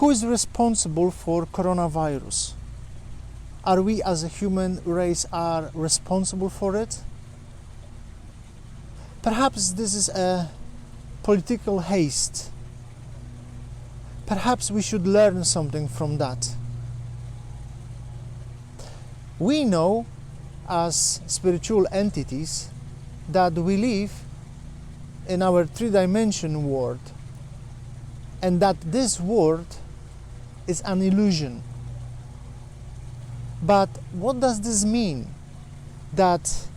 who is responsible for coronavirus? Are we as a human race are responsible for it? Perhaps this is a political haste. Perhaps we should learn something from that. We know as spiritual entities that we live in our three-dimensional world, and that this world is an illusion. But what does this mean, that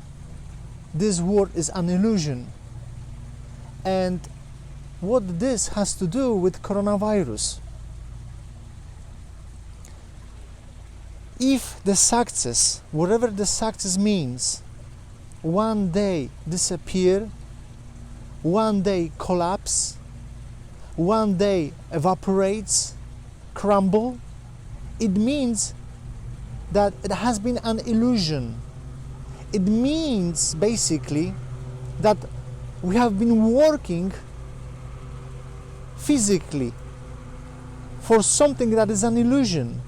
this world is an illusion? And what this has to do with coronavirus? If the success, whatever the success means, one day disappear, one day collapse, one day evaporates, crumble, it means that it has been an illusion. It means basically that we have been working physically for something that is an illusion.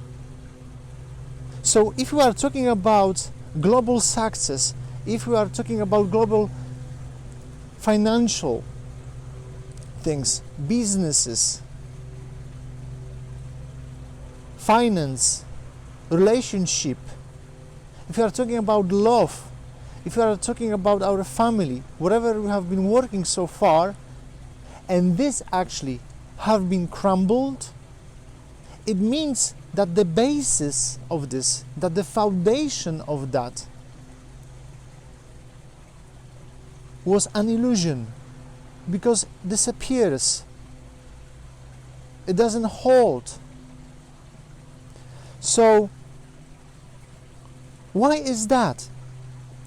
So if we are talking about global success, if we are talking about global financial things, businesses, finance, relationship, if we are talking about love, if we are talking about our family, whatever we have been working so far, and this actually have been crumbled, it means that the basis of this, that the foundation of that was an illusion, because it disappears. It doesn't hold. So why is that?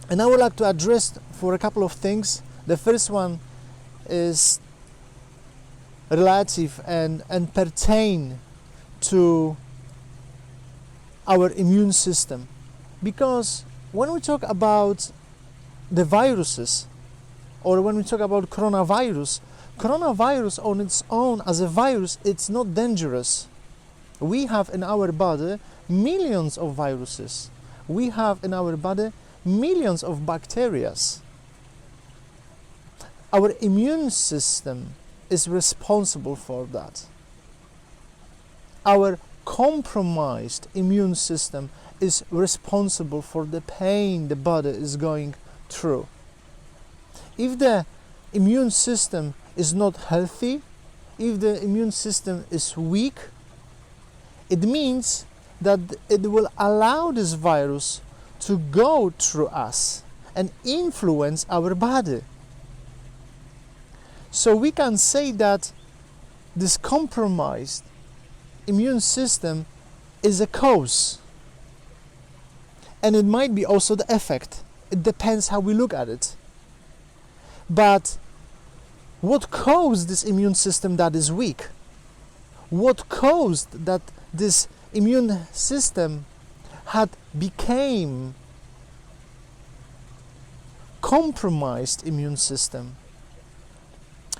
And I would like to address for a couple of things. The first one is relative and pertain to our immune system. Because when we talk about the viruses, or when we talk about coronavirus on its own as a virus, it's not dangerous. We have in our body millions of viruses. We have in our body millions of bacteria. Our immune system is responsible for that. Our compromised immune system is responsible for the pain the body is going through. If the immune system is not healthy, if the immune system is weak, it means that it will allow this virus to go through us and influence our body. So we can say that this compromised immune system is a cause, and it might be also the effect. It depends how we look at it. But what caused this immune system that is weak? What caused that this immune system had became compromised immune system?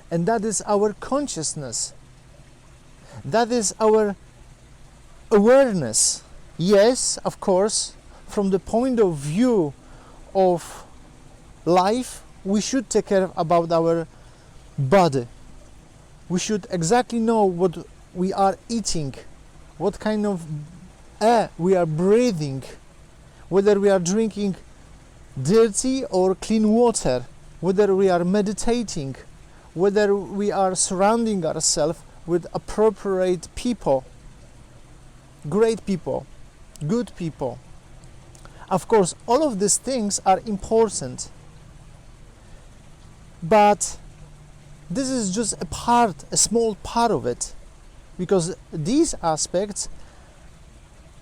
And that is our consciousness. That is our awareness. Yes, of course, from the point of view of life, we should take care about our body. We should exactly know what we are eating, what kind of air we are breathing, whether we are drinking dirty or clean water, whether we are meditating, whether we are surrounding ourselves with appropriate people, great people, good people. Of course, all of these things are important, but this is just a small part of it, because these aspects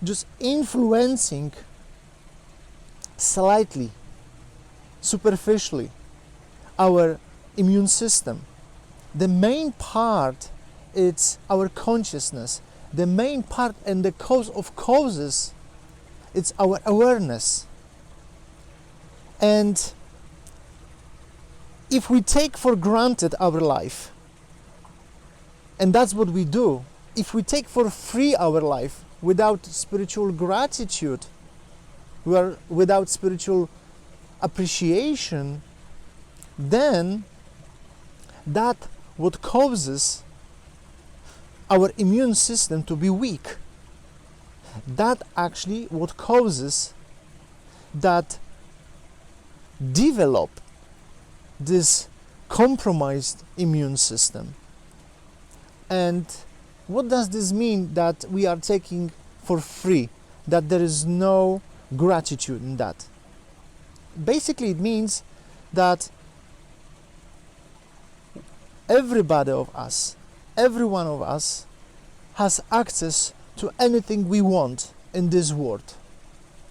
just influencing slightly, superficially, our immune system. The main part is our consciousness. The main part and the cause of causes, it's our awareness. And if we take for granted our life, and that's what we do, if we take for free our life without spiritual gratitude, without spiritual appreciation, then that what causes our immune system to be weak. That actually what causes that develop this compromised immune system. And what does this mean that we are taking for free, that there is no gratitude in that? Basically it means that everybody of us, every one of us has access to anything we want in this world,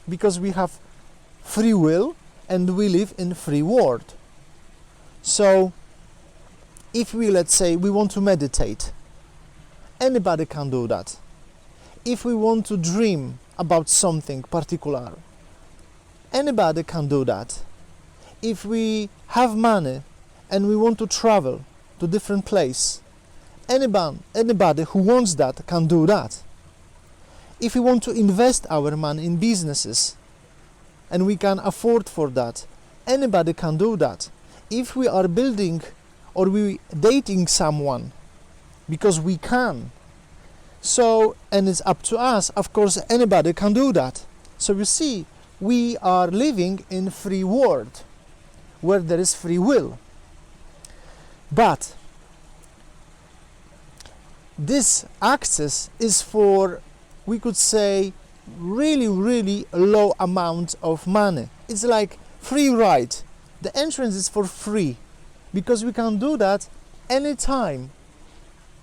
because we have free will and we live in free world. So if we, let's say, we want to meditate, anybody can do that. If we want to dream about something particular, anybody can do that. If we have money and we want to travel to different place, anybody who wants that can do that. If we want to invest our money in businesses and we can afford for that, anybody can do that. If we are building or we dating someone, because we can, so, and it's up to us, of course anybody can do that. So you see, we are living in free world where there is free will. But this access is for, we could say, really low amount of money. It's like free ride. The entrance is for free because we can do that anytime.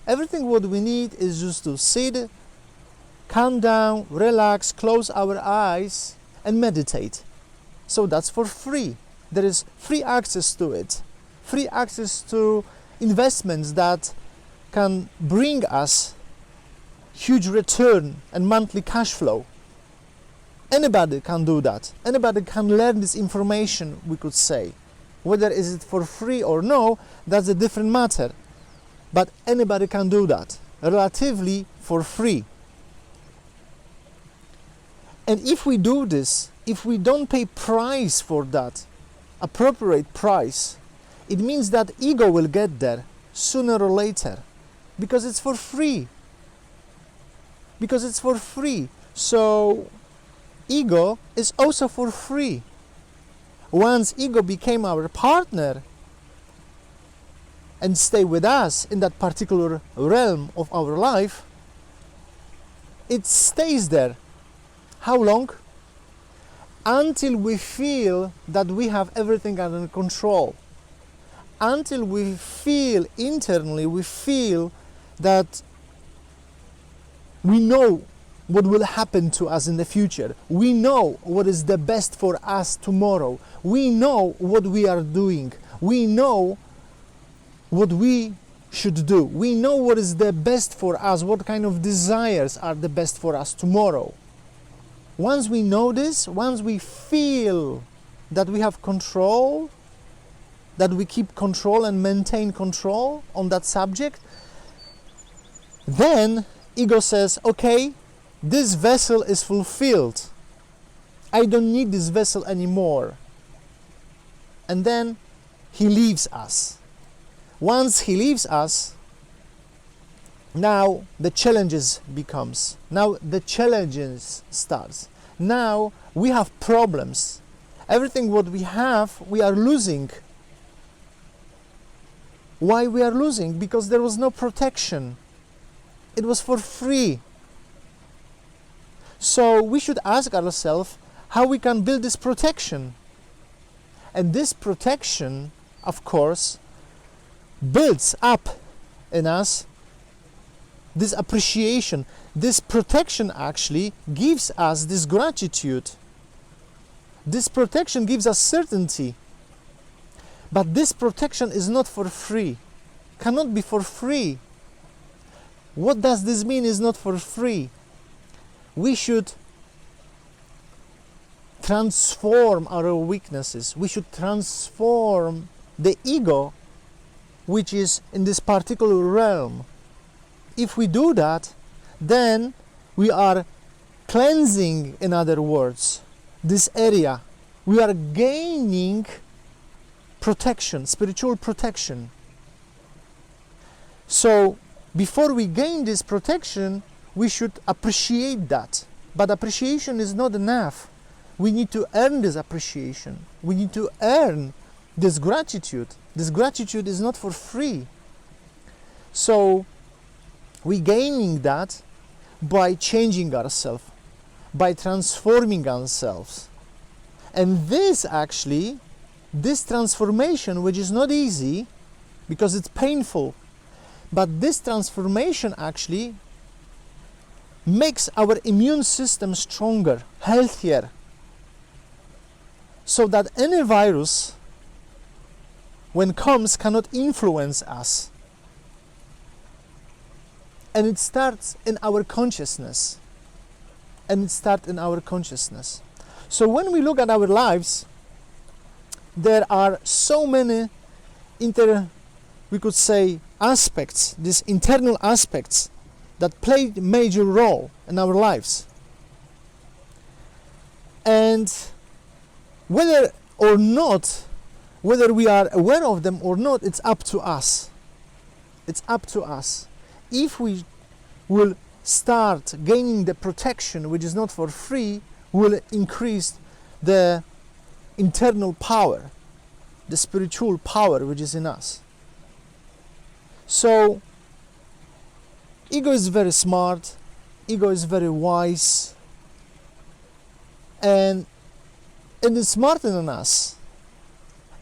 Everything what we need is just to sit, calm down, relax, close our eyes and meditate. So that's for free. There is free access to it. Free access to investments that can bring us huge return and monthly cash flow. Anybody can do that. Anybody can learn this information, we could say. Whether is it for free or no, that's a different matter. But anybody can do that, relatively for free. And if we do this, if we don't pay price for that, appropriate price, it means that ego will get there sooner or later, because it's for free. Because it's for free. So ego is also for free. Once ego became our partner and stay with us in that particular realm of our life, it stays there. How long? Until we feel that we have everything under control. Until we feel internally, we feel that we know what will happen to us in the future. We know what is the best for us tomorrow. We know what we are doing. We know what we should do. We know what is the best for us, what kind of desires are the best for us tomorrow. Once we know this, once we feel that we have control, that we keep control and maintain control on that subject, then ego says, okay, this vessel is fulfilled. I don't need this vessel anymore. And then he leaves us. Once he leaves us, now the challenges becomes. Now the challenges starts. Now we have problems. Everything what we have, we are losing. Why we are losing? Because there was no protection. It was for free. So we should ask ourselves how we can build this protection. And this protection, of course, builds up in us this appreciation. This protection actually gives us this gratitude. This protection gives us certainty. But this protection is not for free. Cannot be for free. What does this mean is not for free? We should transform our weaknesses. We should transform the ego which is in this particular realm. if we do that, then we are cleansing, in other words, this area. We are gaining protection, spiritual protection. So before we gain this protection, we should appreciate that. But appreciation is not enough. We need to earn this appreciation. We need to earn this gratitude. This gratitude is not for free. So we gaining that by changing ourselves, by transforming ourselves. And this transformation, which is not easy because it's painful, but this transformation actually makes our immune system stronger, healthier, so that any virus, when comes, cannot influence us. And it starts in our consciousness. So when we look at our lives, there are so many we could say aspects, these internal aspects that play a major role in our lives. And whether we are aware of them or not, it's up to us. It's up to us. If we will start gaining the protection, which is not for free, will increase the internal power, the spiritual power which is in us. So ego is very smart, ego is very wise, and it is smarter than us,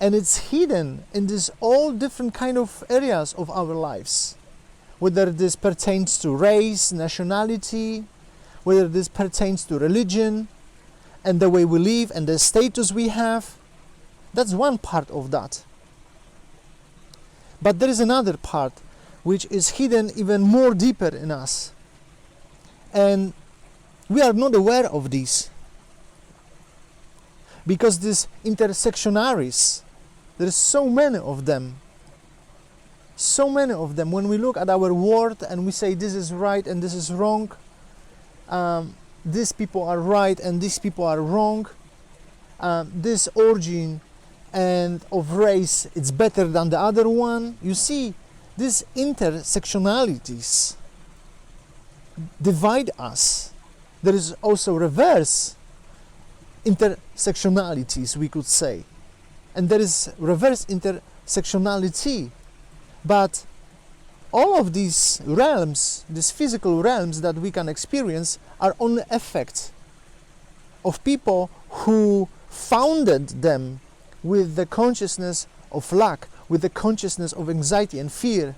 and it's hidden in these all different kind of areas of our lives, whether this pertains to race, nationality, whether this pertains to religion and the way we live and the status we have. That's one part of that. But there is another part which is hidden even more deeper in us, and we are not aware of this, because these intersectionaries, there is so many of them. When we look at our world and we say this is right and this is wrong, these people are right and these people are wrong, this origin and of race it's better than the other one. You see, these intersectionalities divide us. There is also reverse intersectionalities, we could say, and there is reverse intersectionality. But all of these realms, these physical realms that we can experience, are only effects of people who founded them with the consciousness of lack, with the consciousness of anxiety and fear.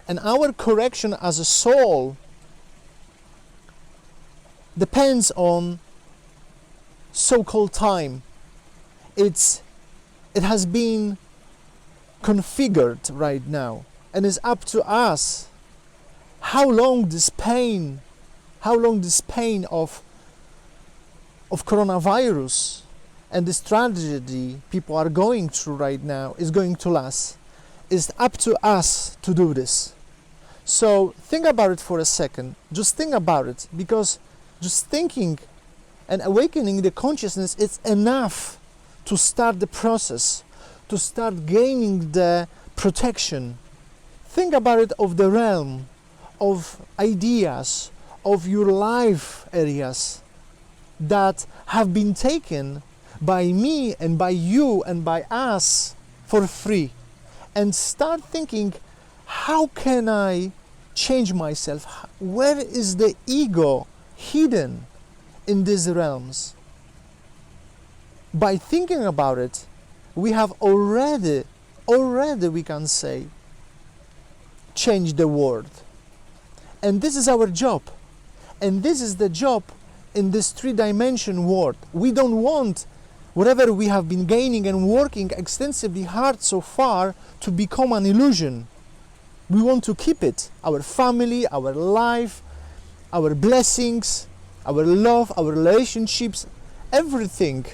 And our correction as a soul depends on so-called time. It has been configured right now, and it's up to us how long this pain of coronavirus and this tragedy people are going through right now is going to last. It's up to us to do this. So think about it for a second. Just think about it, because just thinking and awakening the consciousness is enough to start the process, to start gaining the protection. Think about it of the realm of ideas, of your life areas that have been taken by me and by you and by us for free, and start thinking, how can I change myself? Where is the ego hidden in these realms? By thinking about it, we have already we can say, changed the world. And this is our job. And this is the job in this three-dimension world. We don't want whatever we have been gaining and working extensively hard so far to become an illusion. We want to keep it. Our family, our life, our blessings, our love, our relationships, everything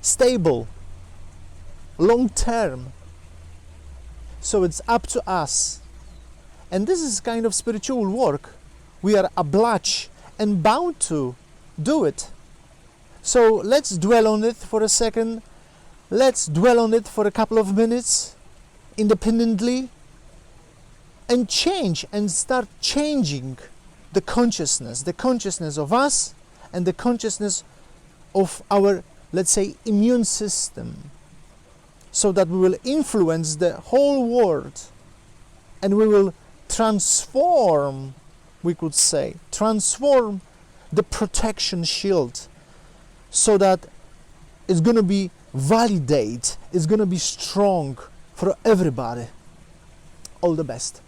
stable, long term. So it's up to us. And this is kind of spiritual work. We are obliged and bound to do it. So let's dwell on it for a second. Let's dwell on it for a couple of minutes independently and change and start changing the consciousness of us and the consciousness of our, let's say, immune system, so that we will influence the whole world and we will transform, we could say, transform the protection shield so that it's going to be validate, it's going to be strong for everybody. All the best.